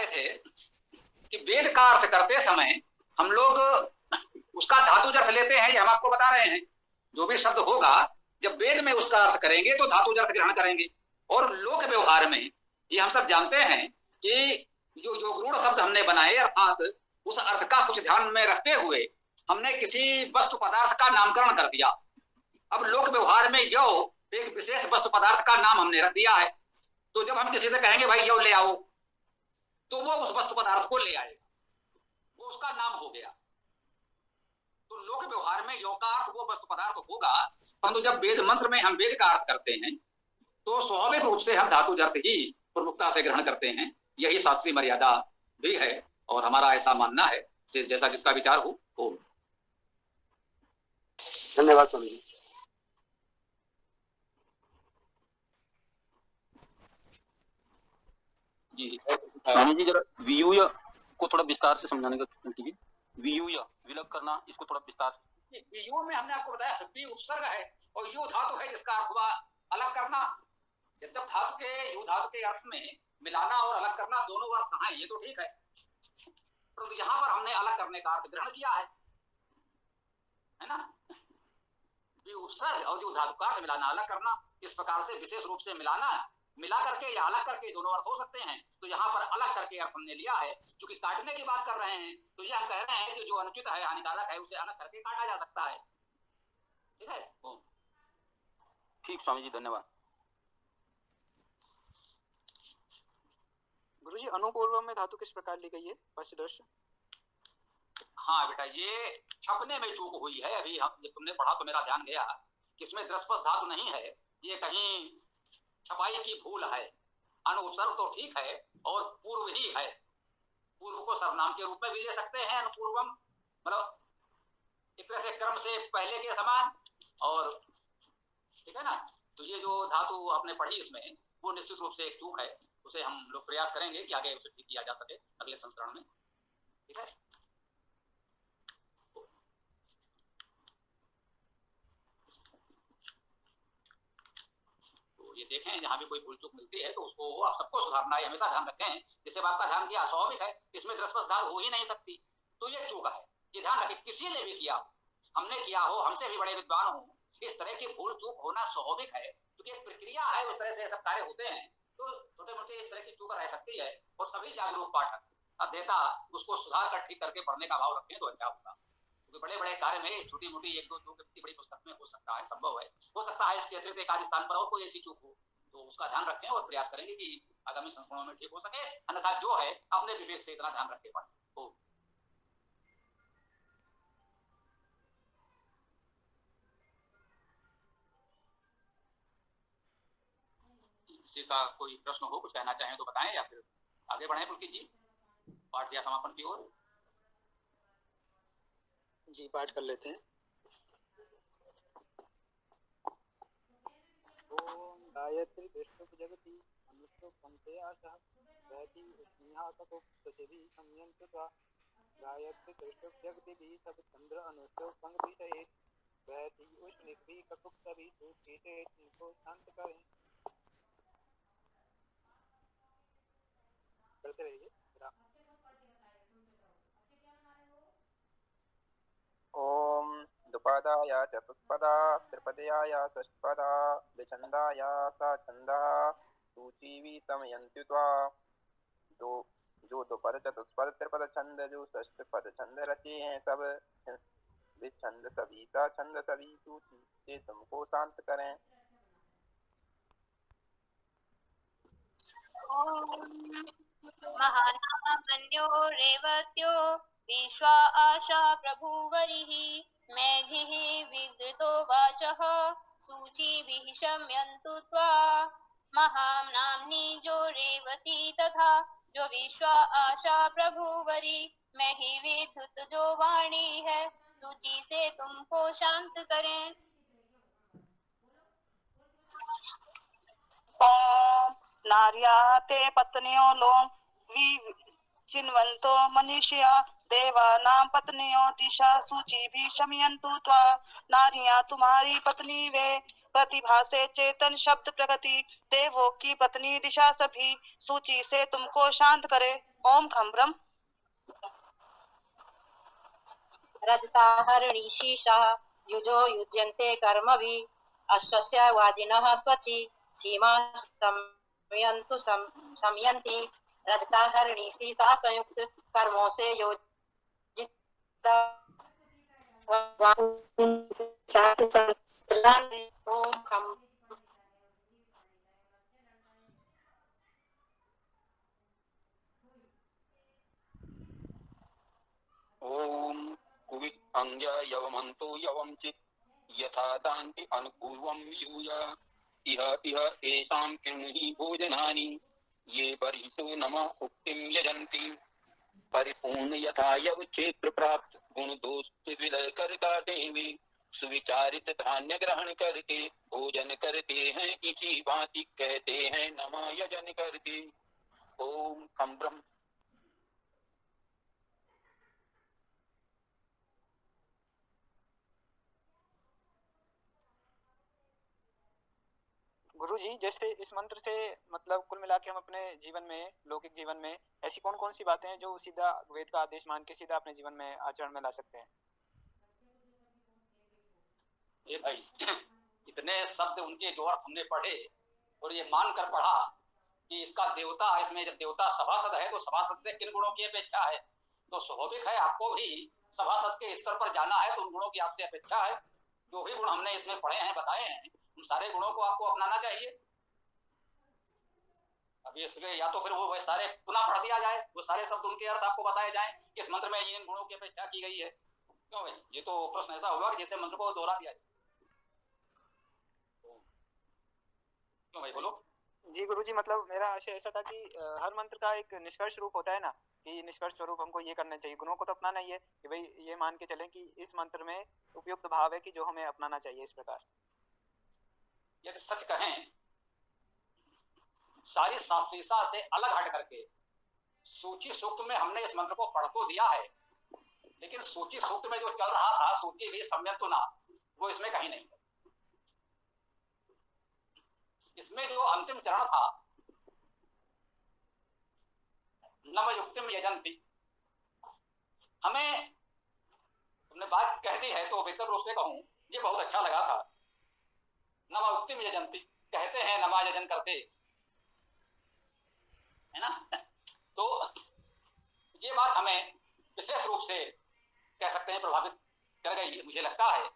रहे थे कि वेद का अर्थ करते समय हम लोग उसका धातु अर्थ लेते हैं, ये हम आपको बता रहे हैं। जो भी शब्द होगा जब वेद में उसका अर्थ करेंगे तो धातु अर्थ ग्रहण करेंगे। और लोक व्यवहार में ये हम सब जानते हैं कि जो योगरूढ़ शब्द हमने बनाए अर्थात उस अर्थ का कुछ ध्यान में रखते हुए हमने किसी वस्तु पदार्थ का नामकरण कर दिया। अब लोक व्यवहार में यौ एक विशेष वस्तु पदार्थ का नाम हमने रख दिया है, तो जब हम किसी से कहेंगे भाई यौ ले आओ, तो वो उस वस्तु पदार्थ को ले आएगा, वो उसका नाम हो गया। तो लोक व्यवहार में यौ का अर्थ वो वस्तु पदार्थ होगा, परंतु जब वेद मंत्र में हम वेद का अर्थ करते हैं तो स्वाभाविक रूप से हम धातु अर्थ ही प्रमुखता से ग्रहण करते हैं। यही शास्त्रीय मर्यादा भी है और हमारा ऐसा मानना है, जैसा जिसका विचार हो। धन्यवाद स्वामी जी। जी स्वामी जी, जरा वियूय को थोड़ा विस्तार से समझाने का प्रयत्न कीजिए। वियूय विलग करना, इसको थोड़ा विस्तार से। वियू में हमने आपको बताया वि उपसर्ग है और यू धातु है जिसका अर्थ हुआ अलग करना। जब धातु के यू धातु के अर्थ में मिलाना और अलग करना दोनों अर्थ हैं, ये तो ठीक है, तो यहाँ पर हमने अलग करने का अर्थ ग्रहण किया है ना। वि उपसर्ग और यू धातु का अर्थ मिलाना अलग करना, इस प्रकार से विशेष रूप से मिलाना, मिला करके या अलग करके दोनों अर्थ हो सकते हैं। तो यहाँ पर अलग करके अर्थ हमने लिया है, क्योंकि काटने की बात कर रहे हैं तो ये हम कह रहे हैं कि जो अनुचित है हानिकारक है उसे अलग करके काटा जा सकता है। ठीक है, ठीक स्वामी जी, धन्यवाद। गुरुजी, अनुपूर्व में धातु किस प्रकार ली गई है पश्चिदर्श? हाँ बेटा, ये छपने में चूक हुई है। अभी जब तुमने पढ़ा तो मेरा ध्यान गया कि इसमें दृष्पस धातु नहीं है, ये कहीं छपाई की भूल है। अनुपसर्ग तो ठीक है और पूर्व ही है, पूर्व को सर्वनाम के रूप में भी ले सकते हैं। अनुपूर्वम मतलब एक तरह से क्रम से पहले के समान, और ठीक है ना। तो ये जो धातु आपने पढ़ी इसमें वो निश्चित रूप से एक चूक है, उसे हम लोग प्रयास करेंगे कि आगे उसे ठीक किया जा सके अगले संस्करण में। ठीक है, ये देखें जहां भी कोई भूल चूक मिलती है तो उसको आप सबको सुधारना है, हमेशा ध्यान रखें। जैसे आपका ध्यान किया स्वाभाविक है, इसमें दृष्पस धातु हो ही नहीं सकती, तो ये चूक है, ये ध्यान रखें। किसी ने भी किया, हमने किया हो, हमसे भी बड़े विद्वान हो, इस तरह की भूल चूक होना स्वाभाविक है, क्योंकि एक प्रक्रिया है, उस तरह से सब कार्य होते हैं। तो छोटे मोटे इस तरह की चूक रह सकती है और सभी जागरूक पाठक अध्येता उसको सुधार कर ठीक करके पढ़ने का भाव रखें तो अच्छा होगा। क्योंकि बड़े बड़े कार्य में छोटी मोटी एक दो चूक इतनी बड़ी पुस्तक में हो सकता है, संभव है, हो सकता है इसके अतिरिक्त एक आध स्थान पर और कोई ऐसी चूक हो, तो उसका ध्यान रखें और प्रयास करेंगे कि आगामी संस्करणों में ठीक हो सके। अन्यथा जो है अपने विवेक से इतना ध्यान रख के पढ़ें। किसी का कोई प्रश्न हो, कुछ कहना चाहें तो बताएं, या फिर आगे बढ़ें पुलकित जी पाठ या समापन की ओर। जी, पाठ कर लेते हैं। ओम गायत्री विष्णु जगति अनुष्टु पंते आशा रहती स्नेहा तको सचेदी संयंत्वा गायत्री विष्णु जगति भी सब चंद्र अनुष्टु पंक्ति सहित रहती उष्णिक भी ककुक सभी सूखी से इनको शांत करें। करते रहिए। ओम द्विपदाय चतुष्पदा त्रिपदयाय षष्ठपदा विछंदाय सछंदा सूची भी समयंत्युत्वा दो जो द्विपद चतुष्पद त्रिपद छंद जो षष्ठ पद छंद रचे हैं सब विछंद सभी सा छंद सभी सूची से तुमको शांत करें। महानामन्यो रेवत्यो विश्वा आशा प्रभुवरिः मेघिः विद्युतो वाचः सूचिभिः शम्यन्तु त्वा। महानाम्नि जो रेवती तथा जो विश्वा आशा प्रभुवरी, मेघी विद्युत जो वाणी है सूची से तुमको शांत करें। ओम नार्या ते पत्नियों लोम चिन्वंतो मनीषिया देवानां पत्नियों दिशा सूची भी शमयन्तु त्वा। नारियां तुम्हारी पत्नी वे प्रतिभा से चेतन शब्द प्रगति देवों की पत्नी दिशा सभी सूची से तुमको शांत करे। ओम खम ब्रह्म रजताहरणि शीशा युजो युज्यन्ते कर्मभिः अश्वस्य वाजिनः त्वचि सीमा समयन्ति रजताहरणि शीशा संयुक्त कर्मों से योजिता ओम खम ओम कुवित अंग्य यवमंतो यवम चित यथा दान्ति अनुपूर्वम यूया इह इह एषां किन्हि भोजनानि ये बर्हिषो नम उक्तिं यजन्ति परिपूर्ण यथा यव क्षेत्र प्राप्त गुण दोष विलय कर देवी सुविचारित धान्य ग्रहण करके भोजन करते हैं इसी भांति कहते हैं नमः यजन करके। ओम खम ब्रह्म। गुरुजी, जैसे इस मंत्र से मतलब कुल मिला के हम अपने जीवन में, लौकिक जीवन में ऐसी कौन कौन सी बातें हैं जो सीधा वेद का आदेश मान के सीधा अपने जीवन में आचरण में ला सकते हैं? ये भाई इतने शब्द उनके जो अर्थ हमने पढ़े और ये मान कर पढ़ा कि इसका देवता, इसमें जब देवता सभासद है तो सभासद से किन गुणों की अपेक्षा है, तो स्वाभाविक है आपको भी सभासद के स्तर पर जाना है तो उन गुणों की आपसे अपेक्षा है। जो भी गुण हमने इसमें पढ़े हैं, बताए हैं, उन सारे गुणों को आपको अपनाना चाहिए। अब इसलिए या तो फिर वो सारे पुनः पढ़ दिया जाए, वो सारे शब्द उनके अर्थ आपको बताए जाए कि इस मंत्र में इन गुणों की अपेक्षा की गई है। क्यों भाई, ये तो प्रश्न ऐसा होगा कि जैसे मंत्र को दोहरा दिया जाए। क्यों भाई, बोलो। जी गुरुजी, मतलब मेरा आशय ऐसा था कि हर मंत्र का एक निष्कर्ष रूप होता है ना, कि निष्कर्ष स्वरूप हमको ये करना चाहिए, गुणों को तो अपनाना ही है कि भाई ये मान के चलें कि इस मंत्र में उपयुक्त भाव है कि जो हमें अपनाना चाहिए। इस प्रकार यदि सच कहें, सारी शास्त्रीयता से अलग हट करके सूची सूक्त में हमने इस मंत्र को पढ़ तो दिया है, लेकिन सूची सूक्त में जो चल रहा था, सूची भी सम्यक्त ना, वो इसमें कहीं नहीं है। इसमें जो अंतिम चरण था, नम युक्तिम यजन्ति, हमें तुमने बात कह दी है तो बेहतर रूप से कहूं, ये बहुत अच्छा लगा था। नम युक्तिम यजन्ति, कहते हैं नमाज यजन करते है ना, तो ये बात हमें विशेष रूप से कह सकते हैं प्रभावित कर गई। मुझे लगता है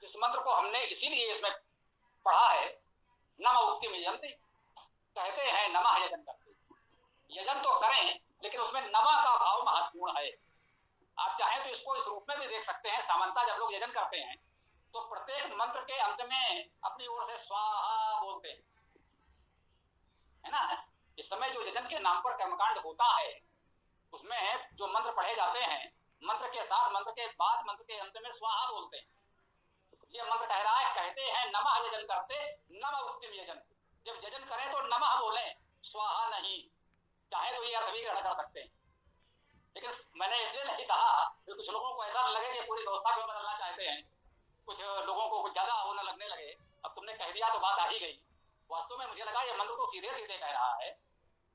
इस मंत्र को हमने इसीलिए इसमें पढ़ा है, नम युक्तिम यजन्ति, कहते हैं नमः यजन करते। यजन तो करें, लेकिन उसमें नमा का भाव महत्वपूर्ण है। आप चाहें तो इसको इस रूप में भी देख सकते हैं। सामान्यतः जब लोग यजन करते हैं तो प्रत्येक मंत्र के अंत में अपनी ओर से स्वाहा बोलते हैं, है ना। इस समय जो यजन के नाम पर कर्मकांड होता है, उसमें जो मंत्र पढ़े जाते हैं, मंत्र के साथ, मंत्र के बाद, मंत्र के अंत में स्वाहा बोलते हैं। ये मंत्र कह रहा है, कहते हैं नमः यजन करते, नम युक्तिम यजन। जब यजन करें तो नमः बोलें, स्वाहा नहीं। चाहे तो ये अर्थ भी ग्रहण कर सकते हैं, लेकिन मैंने इसलिए नहीं कहा कि कुछ लोगों को ऐसा लगे कि पूरी व्यवस्था क्यों बदलना चाहते हैं, कुछ लोगों को कुछ ज्यादा होने लगने लगे। अब तुमने कह दिया तो बात आ ही गई। वास्तव में मुझे लगा ये मंत्र तो सीधे सीधे कह रहा है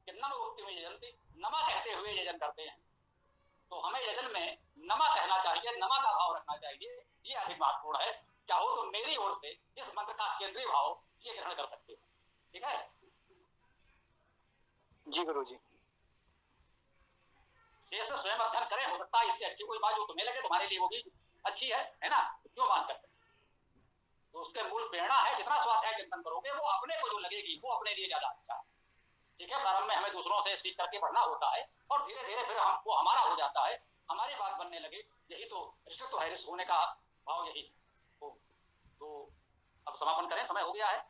कि नम युक्तिम यजन्ति, नमा कहते हुए यजन करते हैं। तो हमें यजन में नमा कहना चाहिए, नमा का भाव रखना चाहिए, ये अधिक महत्वपूर्ण है। चाहो तो मेरी ओर से इस मंत्र का केंद्रीय भाव ये ग्रहण कर सकते हो, ठीक है। जी गुरुजी। शेष स्वयं अध्ययन करें, हो सकता है इससे अच्छी कोई बात जो तुम्हें लगे तुम्हारे लिए वो भी अच्छी है ना, क्यों मान कर सकते। तो उसके मूल प्रेरणा है, जितना स्वाध्याय चिंतन करोगे वो अपने को जो लगेगी वो अपने लिए ज्यादा अच्छा है, ठीक है। प्रारंभ में हमें दूसरों से सीख करके पढ़ना होता है और धीरे धीरे फिर हमको हमारा हो जाता है, हमारी बात बनने लगे। यही तो ऋषि तो है, ऋषि होने का भाव यही हो। तो अब समापन करें, समय हो गया है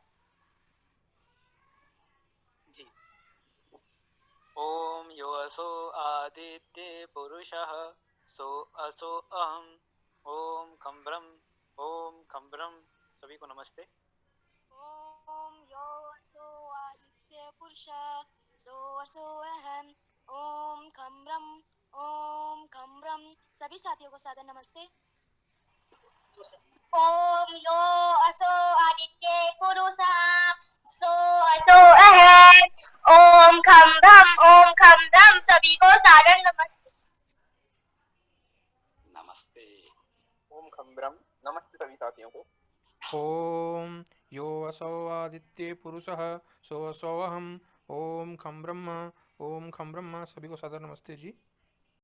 जी। ओम यो असो आदित्य पुरुषः सो असो अहम ओम खम ब्रह्म। सभी को नमस्ते। ओम यो असो आदित्य पुरुषः सो असो अहम ओम खम ब्रह्म। सभी साथियों को सादर नमस्ते। ओम यो असो आदित्य पुरुषः सो असो अहम् ओम खम भ्रम सभी को सादर नमस्ते। नमस्ते। ओम खम ब्रह्म। नमस्ते सभी साथियों को। ओम यो असौ आदित्य पुरुषः सो असौ अहम्। ओम खम ब्रह्म सभी को सादर नमस्ते जी।